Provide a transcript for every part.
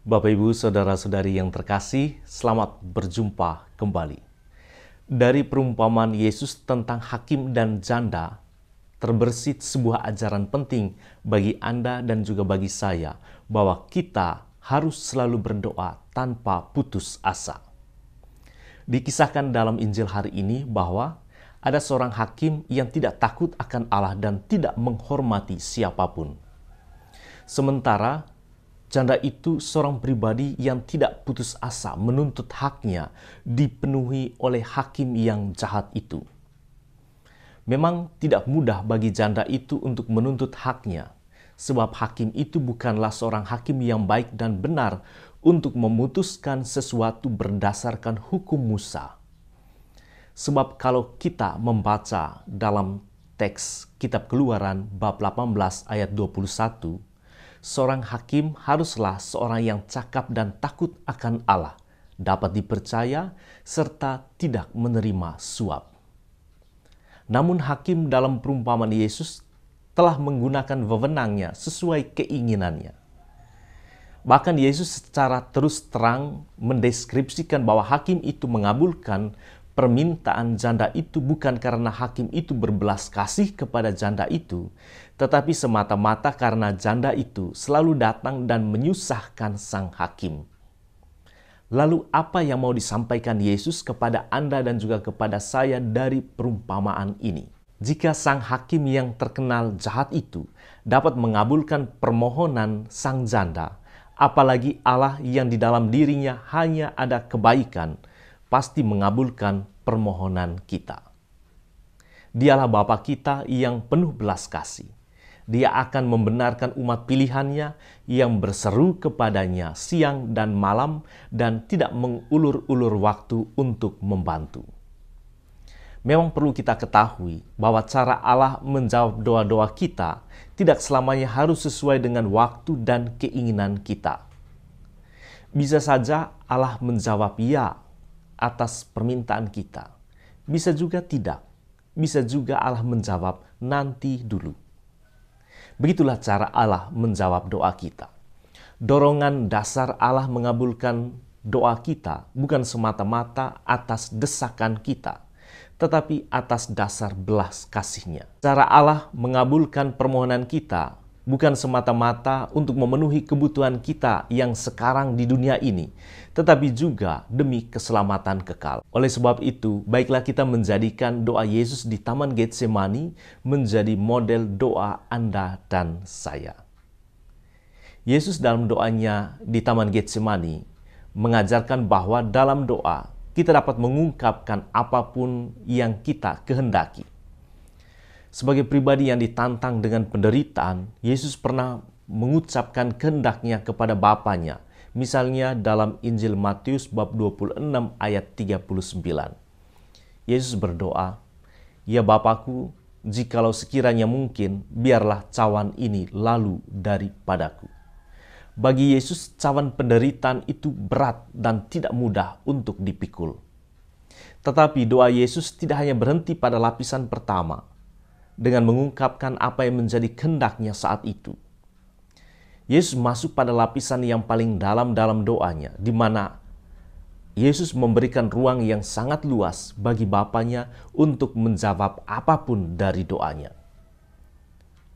Bapak, Ibu, Saudara-saudari yang terkasih, selamat berjumpa kembali. Dari perumpamaan Yesus tentang hakim dan janda, terbersit sebuah ajaran penting bagi Anda dan juga bagi saya, bahwa kita harus selalu berdoa tanpa putus asa. Dikisahkan dalam Injil hari ini bahwa ada seorang hakim yang tidak takut akan Allah dan tidak menghormati siapapun. Sementara janda itu seorang pribadi yang tidak putus asa menuntut haknya dipenuhi oleh hakim yang jahat itu. Memang tidak mudah bagi janda itu untuk menuntut haknya, sebab hakim itu bukanlah seorang hakim yang baik dan benar untuk memutuskan sesuatu berdasarkan hukum Musa. Sebab kalau kita membaca dalam teks Kitab Keluaran bab 18 ayat 21, seorang hakim haruslah seorang yang cakap dan takut akan Allah, dapat dipercaya, serta tidak menerima suap. Namun hakim dalam perumpamaan Yesus telah menggunakan wewenangnya sesuai keinginannya. Bahkan Yesus secara terus terang mendeskripsikan bahwa hakim itu mengabulkan permintaan janda itu bukan karena hakim itu berbelas kasih kepada janda itu, tetapi semata-mata karena janda itu selalu datang dan menyusahkan sang hakim. Lalu apa yang mau disampaikan Yesus kepada Anda dan juga kepada saya dari perumpamaan ini? Jika sang hakim yang terkenal jahat itu dapat mengabulkan permohonan sang janda, apalagi Allah yang di dalam dirinya hanya ada kebaikan, pasti mengabulkan permohonan kita. Dialah Bapa kita yang penuh belas kasih. Dia akan membenarkan umat pilihannya yang berseru kepadanya siang dan malam dan tidak mengulur-ulur waktu untuk membantu. Memang perlu kita ketahui bahwa cara Allah menjawab doa-doa kita tidak selamanya harus sesuai dengan waktu dan keinginan kita. Bisa saja Allah menjawab ya atas permintaan kita. Bisa juga tidak. Bisa juga Allah menjawab nanti dulu. Begitulah cara Allah menjawab doa kita. Dorongan dasar Allah mengabulkan doa kita bukan semata-mata atas desakan kita, tetapi atas dasar belas kasih-Nya. Cara Allah mengabulkan permohonan kita bukan semata-mata untuk memenuhi kebutuhan kita yang sekarang di dunia ini, tetapi juga demi keselamatan kekal. Oleh sebab itu, baiklah kita menjadikan doa Yesus di Taman Getsemani menjadi model doa Anda dan saya. Yesus dalam doanya di Taman Getsemani mengajarkan bahwa dalam doa kita dapat mengungkapkan apapun yang kita kehendaki. Sebagai pribadi yang ditantang dengan penderitaan, Yesus pernah mengucapkan kehendaknya kepada Bapanya. Misalnya dalam Injil Matius bab 26 ayat 39. Yesus berdoa, "Ya Bapakku, jikalau sekiranya mungkin, biarlah cawan ini lalu daripadaku." Bagi Yesus, cawan penderitaan itu berat dan tidak mudah untuk dipikul. Tetapi doa Yesus tidak hanya berhenti pada lapisan pertama, dengan mengungkapkan apa yang menjadi kehendaknya saat itu. Yesus masuk pada lapisan yang paling dalam doanya, di mana Yesus memberikan ruang yang sangat luas bagi Bapanya untuk menjawab apapun dari doanya.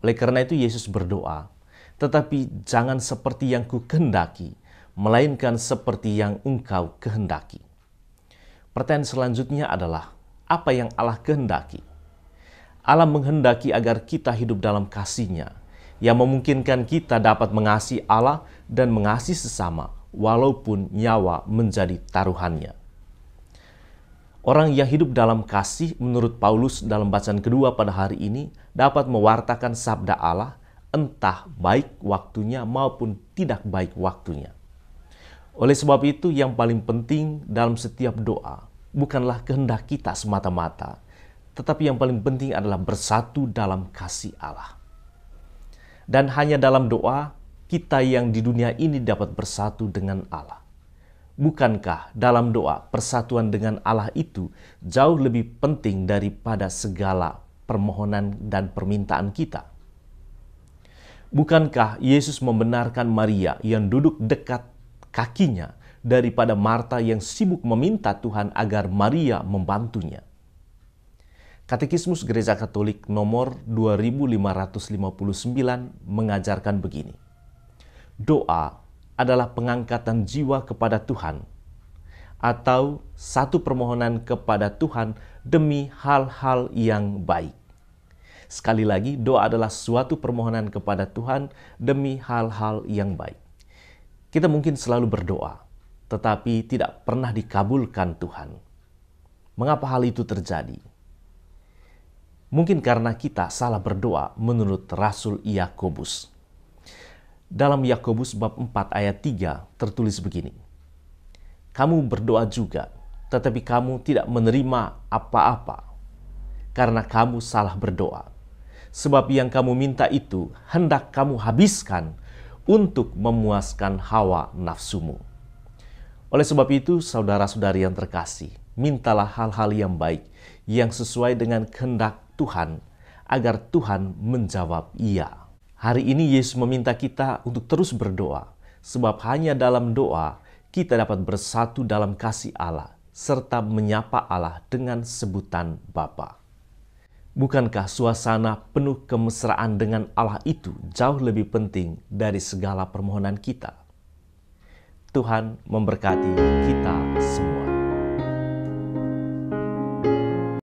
Oleh karena itu Yesus berdoa, "Tetapi jangan seperti yang ku kehendaki, melainkan seperti yang Engkau kehendaki." Pertanyaan selanjutnya adalah, apa yang Allah kehendaki? Allah menghendaki agar kita hidup dalam kasih-Nya, yang memungkinkan kita dapat mengasihi Allah dan mengasihi sesama, walaupun nyawa menjadi taruhannya. Orang yang hidup dalam kasih, menurut Paulus dalam bacaan kedua pada hari ini, dapat mewartakan sabda Allah, entah baik waktunya maupun tidak baik waktunya. Oleh sebab itu, yang paling penting dalam setiap doa, bukanlah kehendak kita semata-mata, tetapi yang paling penting adalah bersatu dalam kasih Allah. Dan hanya dalam doa, kita yang di dunia ini dapat bersatu dengan Allah. Bukankah dalam doa persatuan dengan Allah itu jauh lebih penting daripada segala permohonan dan permintaan kita? Bukankah Yesus membenarkan Maria yang duduk dekat kakinya daripada Marta yang sibuk meminta Tuhan agar Maria membantunya. Katekismus Gereja Katolik nomor 2559 mengajarkan begini. Doa adalah pengangkatan jiwa kepada Tuhan atau satu permohonan kepada Tuhan demi hal-hal yang baik. Sekali lagi, doa adalah suatu permohonan kepada Tuhan demi hal-hal yang baik. Kita mungkin selalu berdoa, tetapi tidak pernah dikabulkan Tuhan. Mengapa hal itu terjadi? Mungkin karena kita salah berdoa menurut Rasul Yakobus. Dalam Yakobus bab 4 ayat 3 tertulis begini. Kamu berdoa juga, tetapi kamu tidak menerima apa-apa, karena kamu salah berdoa. Sebab yang kamu minta itu hendak kamu habiskan untuk memuaskan hawa nafsumu. Oleh sebab itu, saudara-saudari yang terkasih, mintalah hal-hal yang baik, yang sesuai dengan kehendak Tuhan, agar Tuhan menjawab iya. Hari ini Yesus meminta kita untuk terus berdoa, sebab hanya dalam doa kita dapat bersatu dalam kasih Allah, serta menyapa Allah dengan sebutan Bapa. Bukankah suasana penuh kemesraan dengan Allah itu jauh lebih penting dari segala permohonan kita? Tuhan memberkati kita semua.